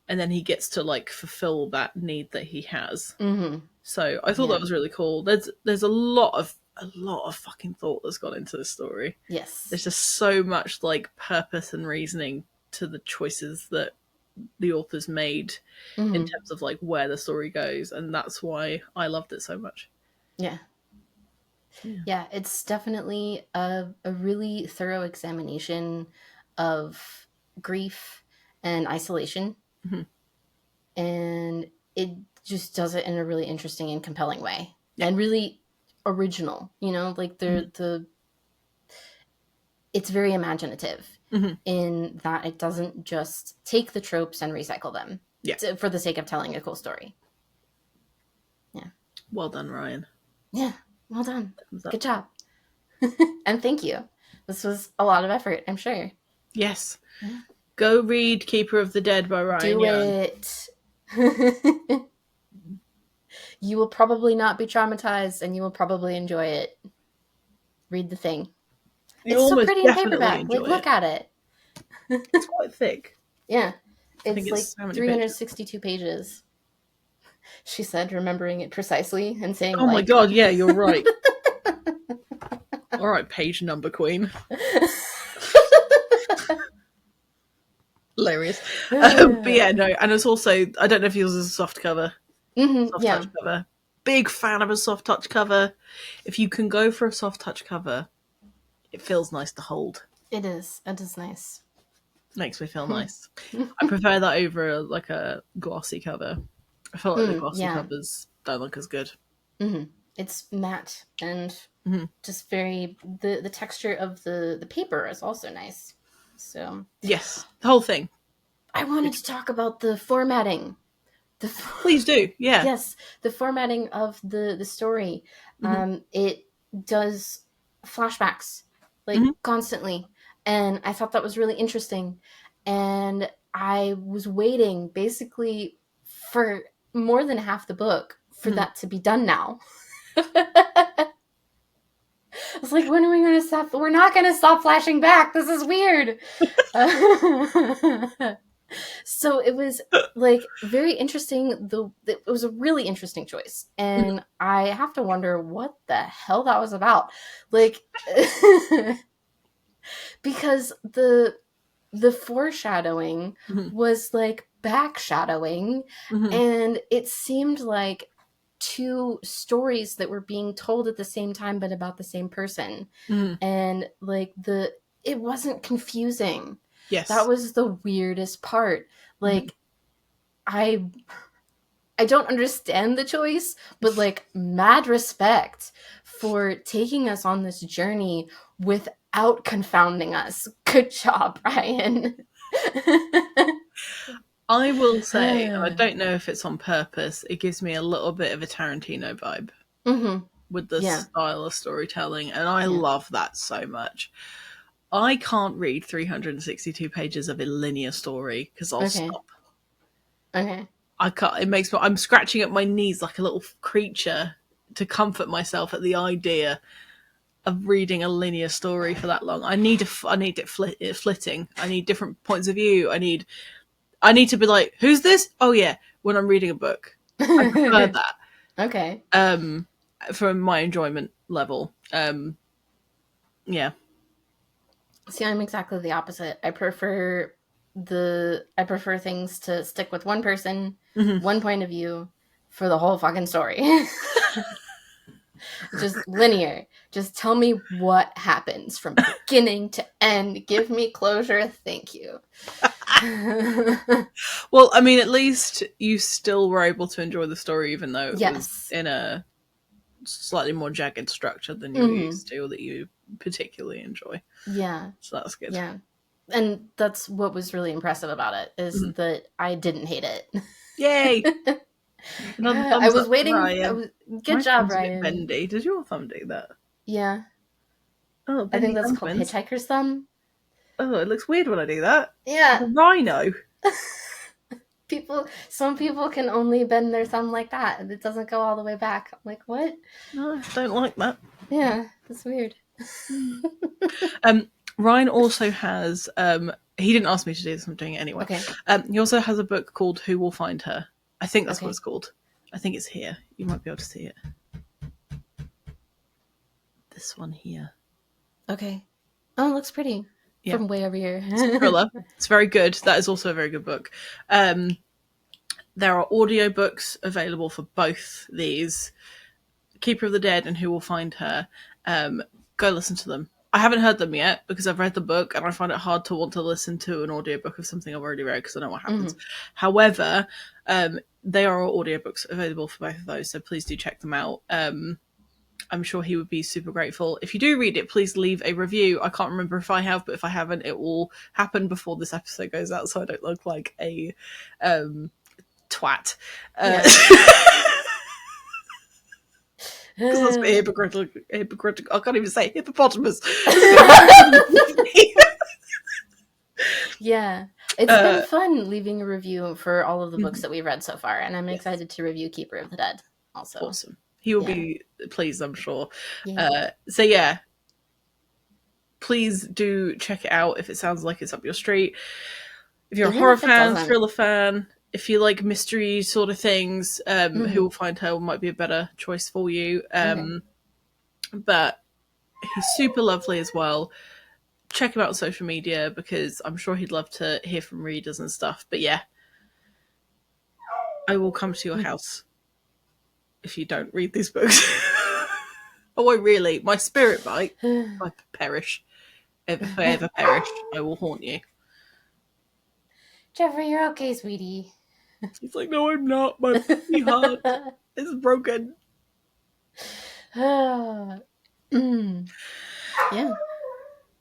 then he gets to like fulfill that need that he has. Mm-hmm. So I thought Yeah. that was really cool. There's a lot of fucking thought that's gone into this story. Yes. There's just so much like purpose and reasoning to the choices that the authors made in Mm-hmm. terms of like where the story goes, and that's why I loved it so much. Yeah. Yeah. Yeah. It's definitely a really thorough examination of grief and isolation. Mhm. And it just does it in a really interesting and compelling way. Yeah. And really original, you know, like the it's very imaginative Mhm. in that it doesn't just take the tropes and recycle them Yeah. for the sake of telling a cool story. Well done, Ryan. Yeah, well done. Good job. And thank you. This was a lot of effort, I'm sure. Yes. Yeah. Go read Keeper of the Dead by Ryan Do Young. it. You will probably not be traumatized, and you will probably enjoy it. Read the thing. It's so pretty in paperback. Like, look at it. It's quite thick. Yeah. It's like 362 pages. She said, remembering it precisely and saying, oh my god, yeah, you're right. All right, page number queen. Hilarious. But yeah, no, and it's also, I don't know if yours is a soft cover. Soft touch cover. Big fan of a soft touch cover. If you can go for a soft touch cover, it feels nice to hold. It is. It is nice. Makes me feel nice. I prefer that over like a glossy cover. I feel like the glossy covers don't look as good. It's matte and just very, the texture of the paper is also nice. So yes, the whole thing. I wanted to talk about the formatting. Please do. Yeah. Yes, the formatting of the story. It does flashbacks like constantly, and I thought that was really interesting. And I was waiting basically for more than half the book for that to be done now. I was like, when are we going to stop? We're not going to stop flashing back. This is weird. So it was like very interesting. It was a really interesting choice. And I have to wonder what the hell that was about. Like, because the foreshadowing was like backshadowing, and it seemed like two stories that were being told at the same time but about the same person. And like it wasn't confusing. Yes, that was the weirdest part. Like I don't understand the choice, but like mad respect for taking us on this journey without confounding us. Good job, Ryan. I will say, I don't know if it's on purpose, it gives me a little bit of a Tarantino vibe with the style of storytelling, and I love that so much. I can't read 362 pages of a linear story because I'll stop. Okay. I can't. It makes me. I'm scratching at my knees like a little creature to comfort myself at the idea of reading a linear story for that long. I need it flitting. I need different points of view. I need to be like, who's this? Oh yeah, when I'm reading a book. I prefer that. Okay. For my enjoyment level. Yeah. See, I'm exactly the opposite. I prefer things to stick with one person, one point of view for the whole fucking story. Just linear. Just tell me what happens from beginning to end. Give me closure. Thank you. Well, I mean, at least you still were able to enjoy the story, even though it was in a slightly more jagged structure than you're used to, or that you particularly enjoy. Yeah. So that's good. Yeah. And that's what was really impressive about it, is that I didn't hate it. Yay! I was waiting. Good job, Ryan. Bendy. Did your thumb do that? Yeah. Oh, I think that's called hitchhiker's thumb. Oh, it looks weird when I do that. Yeah. The rhino. Some people can only bend their thumb like that, and it doesn't go all the way back. I'm like, what? No, I don't like that. Yeah, that's weird. Ryan also has, he didn't ask me to do this, I'm doing it anyway. Okay. He also has a book called Who Will Find Her? I think that's what it's called. I think it's here. You might be able to see it. This one here. Okay. Oh, it looks pretty. Yeah. From way over here. It's a thriller. It's very good. That is also a very good book. There are audiobooks available for both these. Keeper of the Dead and Who Will Find Her. Go listen to them. I haven't heard them yet because I've read the book and I find it hard to want to listen to an audiobook of something I've already read because I know what happens. However, there are audiobooks available for both of those, so please do check them out. I'm sure he would be super grateful. If you do read it, please leave a review. I can't remember if I have, but if I haven't, it will happen before this episode goes out so I don't look like a twat. Because that's hypocritical. I can't even say hippopotamus. Yeah. It's been fun leaving a review for all of the books that we've read so far, and I'm excited to review Keeper of the Dead also. Awesome. He will be pleased, I'm sure. Yeah. So yeah, please do check it out if it sounds like it's up your street. If you're a horror fan, thriller fan, if you like mystery sort of things, Who Will Find Her might be a better choice for you. But he's super lovely as well. Check him out on social media because I'm sure he'd love to hear from readers and stuff. But yeah, I will come to your house if you don't read these books. Oh, I really, my spirit might. If I perish. If I ever perish, I will haunt you. Jeffrey, you're okay, sweetie. He's like, no, I'm not. My heart is broken. Yeah.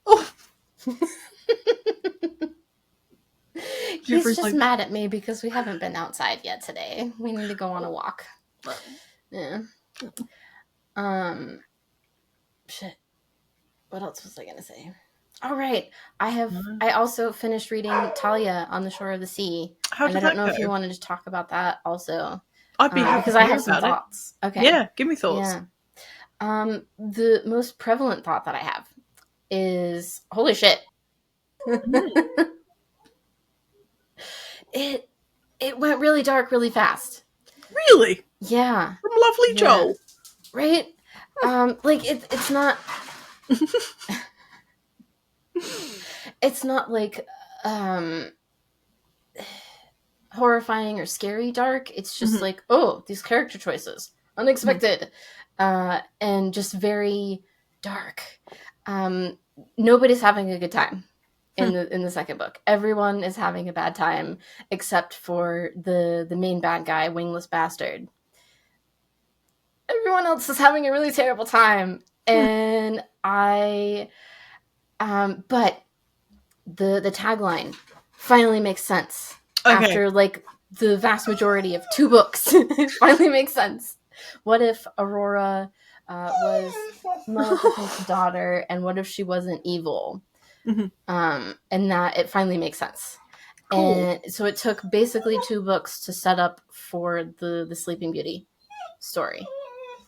Oh. He's just mad at me because we haven't been outside yet today. We need to go on a walk. Yeah. Shit. What else was I gonna say? All right. I also finished reading Talia on the Shore of the Sea. And I don't know if you wanted to talk about that also. I'd be happy because I have some thoughts. Okay. Yeah, give me thoughts. Yeah. The most prevalent thought that I have is, holy shit. It went really dark really fast. Really? Yeah. From Lovely Joel. Right? Like it's not it's not like horrifying or scary dark. It's just like, oh, these character choices. Unexpected. And just very dark. Nobody's having a good time in the second book. Everyone is having a bad time except for the main bad guy, Wingless Bastard. Everyone else is having a really terrible time. And but the tagline finally makes sense. After like the vast majority of 2 books. It finally makes sense. What if Aurora was Maleficent's daughter, and what if she wasn't evil? And that it finally makes sense. Cool. And so it took basically 2 books to set up for the Sleeping Beauty story.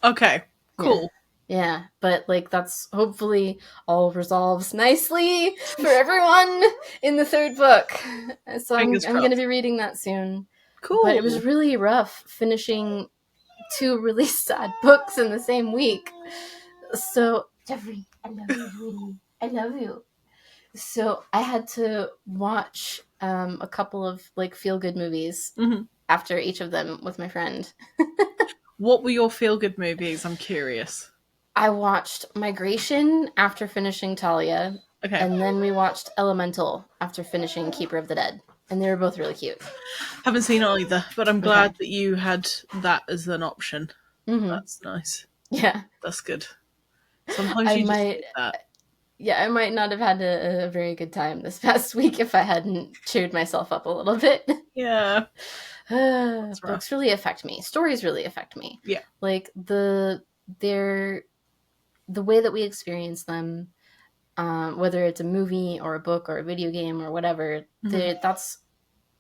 Okay, cool. Yeah, but like that's hopefully all resolves nicely for everyone in the 3rd book. So I'm going to be reading that soon. Cool. But it was really rough finishing 2 really sad books in the same week. So, Jeffrey, I love you, sweetie. I love you. So I had to watch a couple of like feel-good movies after each of them with my friend. What were your feel-good movies? I'm curious. I watched Migration after finishing Talia. Okay. And then we watched Elemental after finishing Keeper of the Dead. And they were both really cute. Haven't seen either, but I'm glad that you had that as an option. That's nice. Yeah. That's good. Sometimes you just need that. Yeah, I might not have had a very good time this past week if I hadn't cheered myself up a little bit. Yeah. Books really affect me. Stories really affect me. Yeah. Like the way that we experience them, whether it's a movie or a book or a video game or whatever, that's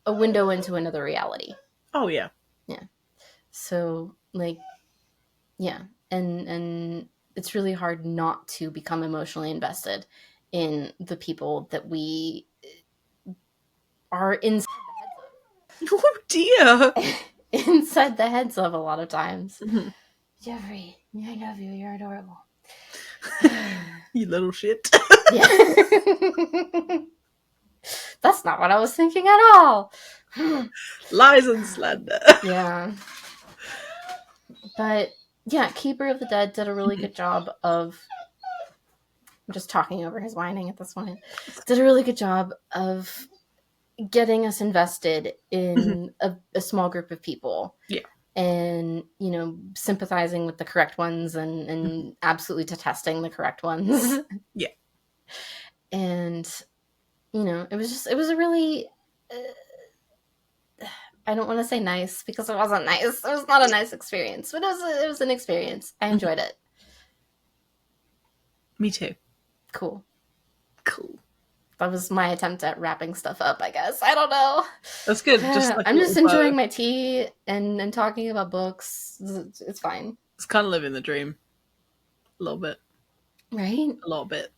a window into another reality. Oh, yeah. Yeah. So, like, yeah. And it's really hard not to become emotionally invested in the people that we are inside the heads of. Oh, dear. Inside the heads of a lot of times. Jeffrey, I love you. You're adorable. You little shit. Yeah. That's not what I was thinking at all. Lies and slander. Yeah. But yeah, Keeper of the Dead did a really good job of, I'm just talking over his whining at this point, did a really good job of getting us invested in a small group of people. Yeah. And, sympathizing with the correct ones and absolutely detesting the correct ones. Yeah. And, it was a really, I don't want to say nice because it wasn't nice. It was not a nice experience, but it was an experience. I enjoyed it. Me too. Cool. That was my attempt at wrapping stuff up, I guess. I don't know. That's good. I'm just enjoying my tea and talking about books. It's fine. It's kind of living the dream. A little bit. Right? A little bit.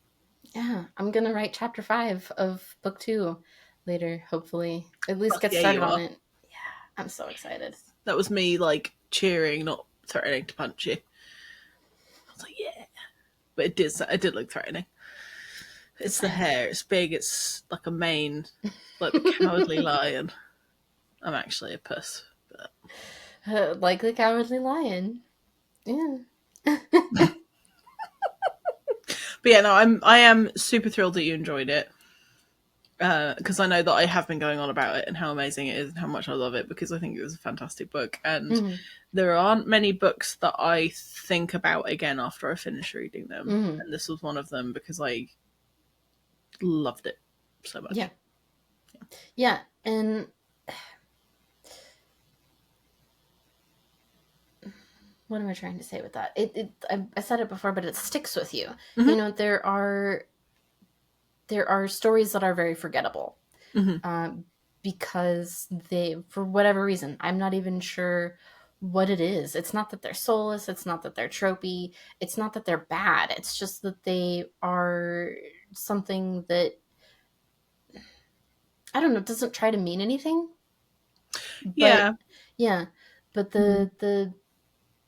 Yeah. I'm going to write chapter 5 of book 2 later, hopefully. At least get started on it. Yeah. I'm so excited. That was me, like, cheering, not threatening to punch you. I was like, yeah. But it did look threatening. It's the hair. It's big. It's like a mane, like the Cowardly Lion. I'm actually a puss. But... like the Cowardly Lion. Yeah. But yeah, no, I am super thrilled that you enjoyed it. Because I know that I have been going on about it and how amazing it is and how much I love it, because I think it was a fantastic book. And there aren't many books that I think about again after I finish reading them. And this was one of them because I loved it so much. Yeah. And what am I trying to say with that? I said it before, but it sticks with you. You know, there are stories that are very forgettable because they, for whatever reason, I'm not even sure what it is. It's not that they're soulless. It's not that they're tropey. It's not that they're bad. It's just that they are something that, I don't know, doesn't try to mean anything. But, but the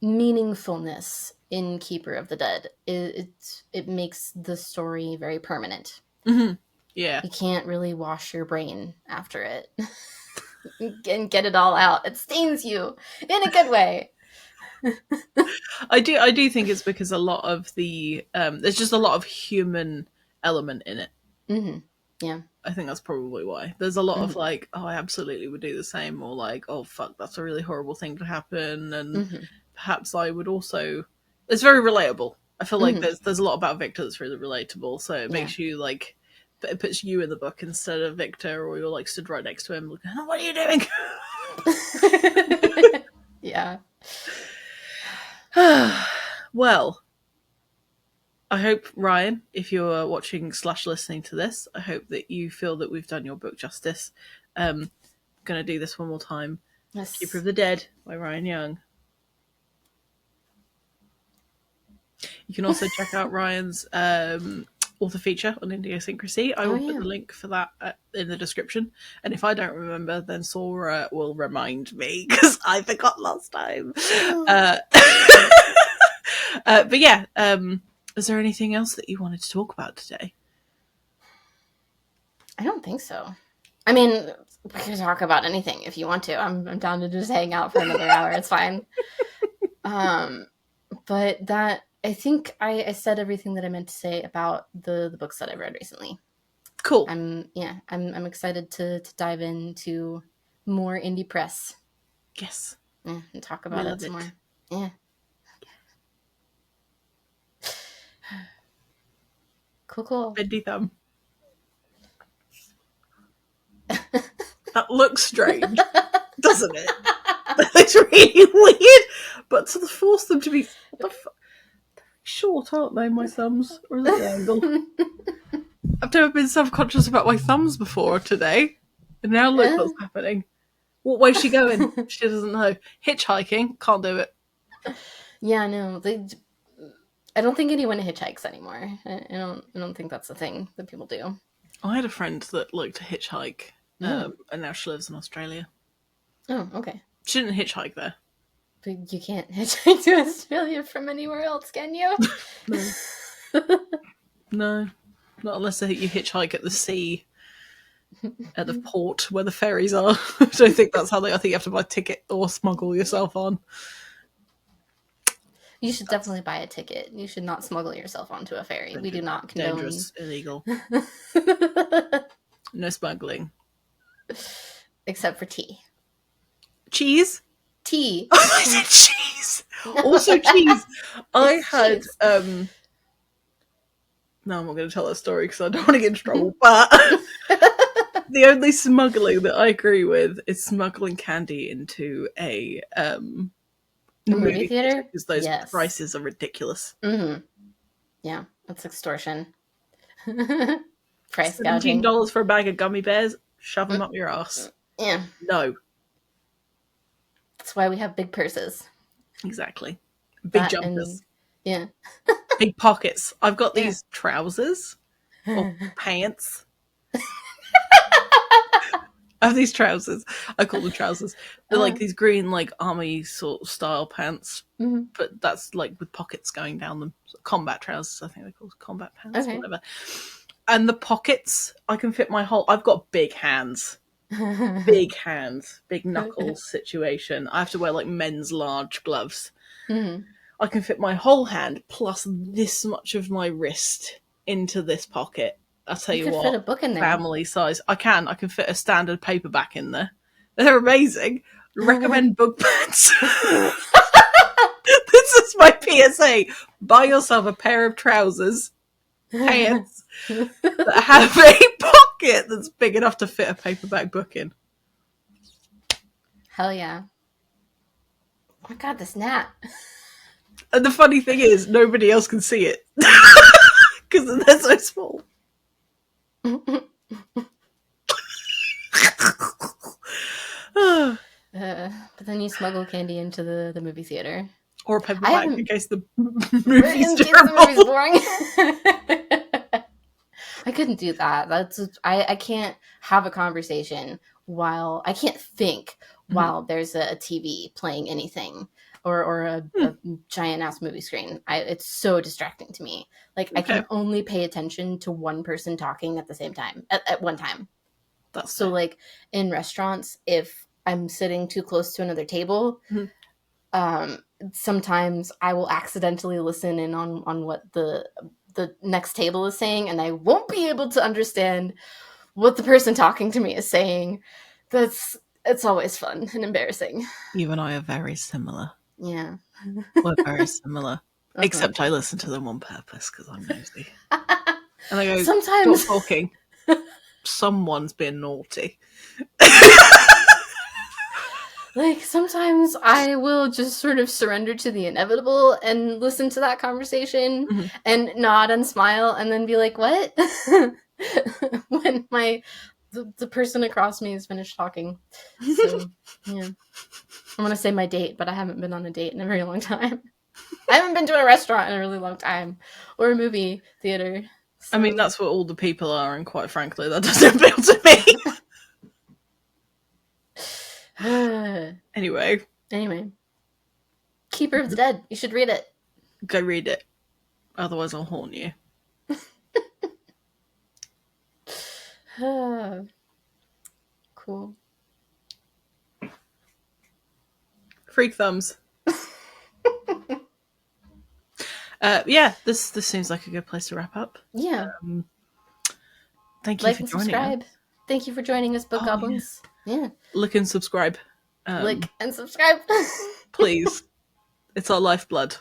meaningfulness in Keeper of the Dead, it makes the story very permanent. Yeah. You can't really wash your brain after it and get it all out. It stains you in a good way. I do think it's because a lot of the there's just a lot of human element in it. Yeah. I think that's probably why. There's a lot of like, oh, I absolutely would do the same, or like, oh fuck, that's a really horrible thing to happen, and perhaps I would also. It's very relatable. I feel like there's a lot about Victor that's really relatable, so it makes you like, it puts you in the book instead of Victor, or you're like stood right next to him, looking, oh, what are you doing? Yeah. Well, I hope, Ryan, if you're watching / listening to this, I hope that you feel that we've done your book justice. Going to do this one more time. Yes. Keeper of the Dead by Ryan Young. You can also check out Ryan's author feature on Idiosyncrasy. I will put the link for that in the description. And if I don't remember, then Sora will remind me, because I forgot last time. But yeah, is there anything else that you wanted to talk about today? I don't think so. I mean, we can talk about anything if you want to. I'm down to just hang out for another hour. It's fine. But that, I think I said everything that I meant to say about the books that I've read recently. Cool. I'm excited to dive into more indie press. Yes. Yeah, and talk about it some more. Yeah. Cool. Bendy thumb. That looks strange, doesn't it? That looks really weird. But to force them to be they're short, aren't they? My thumbs, or is it the angle? I've never been self-conscious about my thumbs before today, and now look what's happening. What way's she going? She doesn't know. Hitchhiking, can't do it. Yeah, no, I don't think anyone hitchhikes anymore. I don't think that's a thing that people do. I had a friend that liked to hitchhike, and now she lives in Australia. Oh, okay. She didn't hitchhike there. But you can't hitchhike to Australia from anywhere else, can you? No. No. Not unless you hitchhike at the sea, at the port where the ferries are. I don't think that's how I think you have to buy a ticket or smuggle yourself on. You should definitely buy a ticket. You should not smuggle yourself onto a ferry. We do not condone. Dangerous, illegal. No smuggling. Except for tea. Cheese? Tea. I said cheese. Also cheese. I had no, I'm not going to tell that story because I don't want to get in trouble. But The only smuggling that I agree with is smuggling candy into a movie theater because those Yes. prices are ridiculous. Mm-hmm. Yeah, that's extortion. Price gouging. $17 for a bag of gummy bears. Shove them up your ass. Yeah. No. That's why we have big purses. Exactly. Big That jumpers. and yeah. Big pockets. I've got Yeah. these trousers or pants. I have these trousers. I call them trousers. They're like these green, like army sort of style pants, but that's like with pockets going down them. Combat trousers, I think they're called combat pants, whatever. And the pockets, I can fit my whole. I've got big hands, big knuckles situation. I have to wear like men's large gloves. I can fit my whole hand plus this much of my wrist into this pocket. I'll tell you what, fit a book in there. family size. I can fit a standard paperback in there. They're amazing. Recommend book bags. This is my PSA. Buy yourself a pair of trousers, pants, that have a pocket that's big enough to fit a paperback book in. Hell yeah. Oh my god, this gnat. And the funny thing is, nobody else can see it. Because they're so small. But then you smuggle candy into the movie theater. Or a paperback in case the movie's terrible. Boring. I couldn't do that. I can't have a conversation while I can't think while there's a TV playing anything or a giant ass movie screen. It's so distracting to me. Like I can only pay attention to one person talking at the same time at one time. That's so like in restaurants, if I'm sitting too close to another table, sometimes I will accidentally listen in on what the next table is saying, and I won't be able to understand what the person talking to me is saying. It's always fun and embarrassing. You and I are very similar. Yeah. We're very similar. Except I listen to them on purpose because I'm nosy. And I go, sometimes stop talking. Someone's been naughty. Like, sometimes I will just sort of surrender to the inevitable and listen to that conversation and nod and smile and then be like, what? When the person across me has finished talking. So, yeah. I'm going to say my date, but I haven't been on a date in a very long time. I haven't been to a restaurant in a really long time. Or a movie theater. So. I mean, that's what all the people are, and quite frankly, that doesn't appeal to me. Anyway. Keeper of the Dead. You should read it. Go read it. Otherwise I'll haunt you. Cool. Freak thumbs. Yeah, this seems like a good place to wrap up. Yeah. Thank you for joining subscribe. us. Thank you for joining us, Book Goblins. Yeah. Lick and subscribe. Lick and subscribe. Please. It's our lifeblood.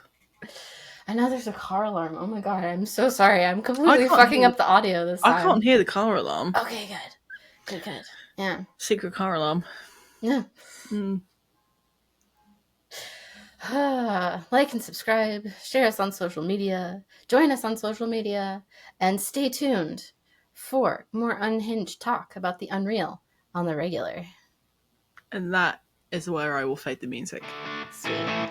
I know there's a car alarm. Oh my god, I'm so sorry. I'm completely fucking up the audio this time. I can't hear the car alarm. Okay, good. Good. Yeah. Secret car alarm. Yeah. Like and subscribe. Share us on social media. Join us on social media. And stay tuned for more unhinged talk about the unreal on the regular. And that is where I will fade the music. Sweet.